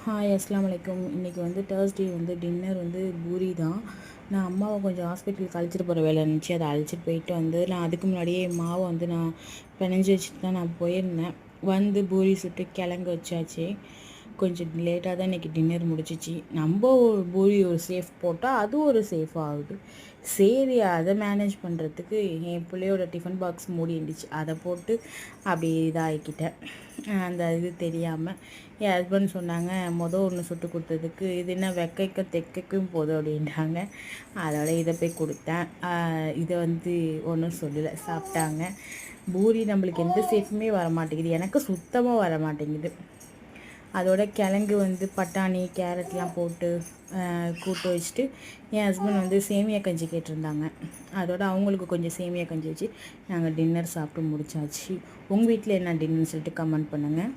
Hi அஸ்ஸலாமு அலைக்கும். இன்றைக்கி வந்து தேர்ஸ்டே வந்து டின்னர் வந்து பூரி தான். நான் அம்மாவை கொஞ்சம் ஹாஸ்பிட்டலுக்கு அழைச்சிட்டு போகிற வேலை இருந்துச்சு. அதை அழைச்சிட்டு போயிட்டு வந்து நான் அதுக்கு முன்னாடியே மாவை வந்து நான் பிணைஞ்சி வச்சுட்டு தான் நான் போயிருந்தேன். வந்து பூரி சுட்டு கிழங்கு வச்சாச்சு. கொஞ்சம் லேட்டாக தான் இன்றைக்கி டின்னர் முடிச்சிச்சு. நம்ம ஒரு பூரி ஒரு சேஃப் போட்டால் அது ஒரு சேஃப் ஆகுது. சரி, அதை மேனேஜ் பண்ணுறதுக்கு என் பிள்ளையோட டிஃபன் பாக்ஸ் மூடி இருந்துச்சு, அதை போட்டு அப்படி இதாகிக்கிட்டேன். அந்த இது தெரியாமல் என் ஹஸ்பண்ட் சொன்னாங்க, ஒன்று சுட்டு கொடுத்ததுக்கு இது என்ன வெக்கைக்கும் தெக்கைக்கும் போதும் அப்படின்றாங்க. அதோட இதை போய் கொடுத்தேன். இதை வந்து ஒன்றும் சொல்லலை, சாப்பிட்டாங்க. பூரி நம்மளுக்கு எந்த சேஃபுமே வர மாட்டேங்குது, எனக்கு சுத்தமாக வர மாட்டேங்குது. அதோட கிழங்கு வந்து பட்டாணி கேரட்லாம் போட்டு கூட்டு வச்சுட்டு என் ஹஸ்பண்ட் வந்து சேமியா கஞ்சி கேட்டிருந்தாங்க. அதோட அவங்களுக்கு கொஞ்சம் சேமியா கஞ்சி வச்சு நாங்கள் டின்னர் சாப்பிட்டு முடிச்சாச்சு. உங்கள் வீட்டில் என்ன டின்னர்னு சொல்லிட்டு கமெண்ட் பண்ணுங்கள்.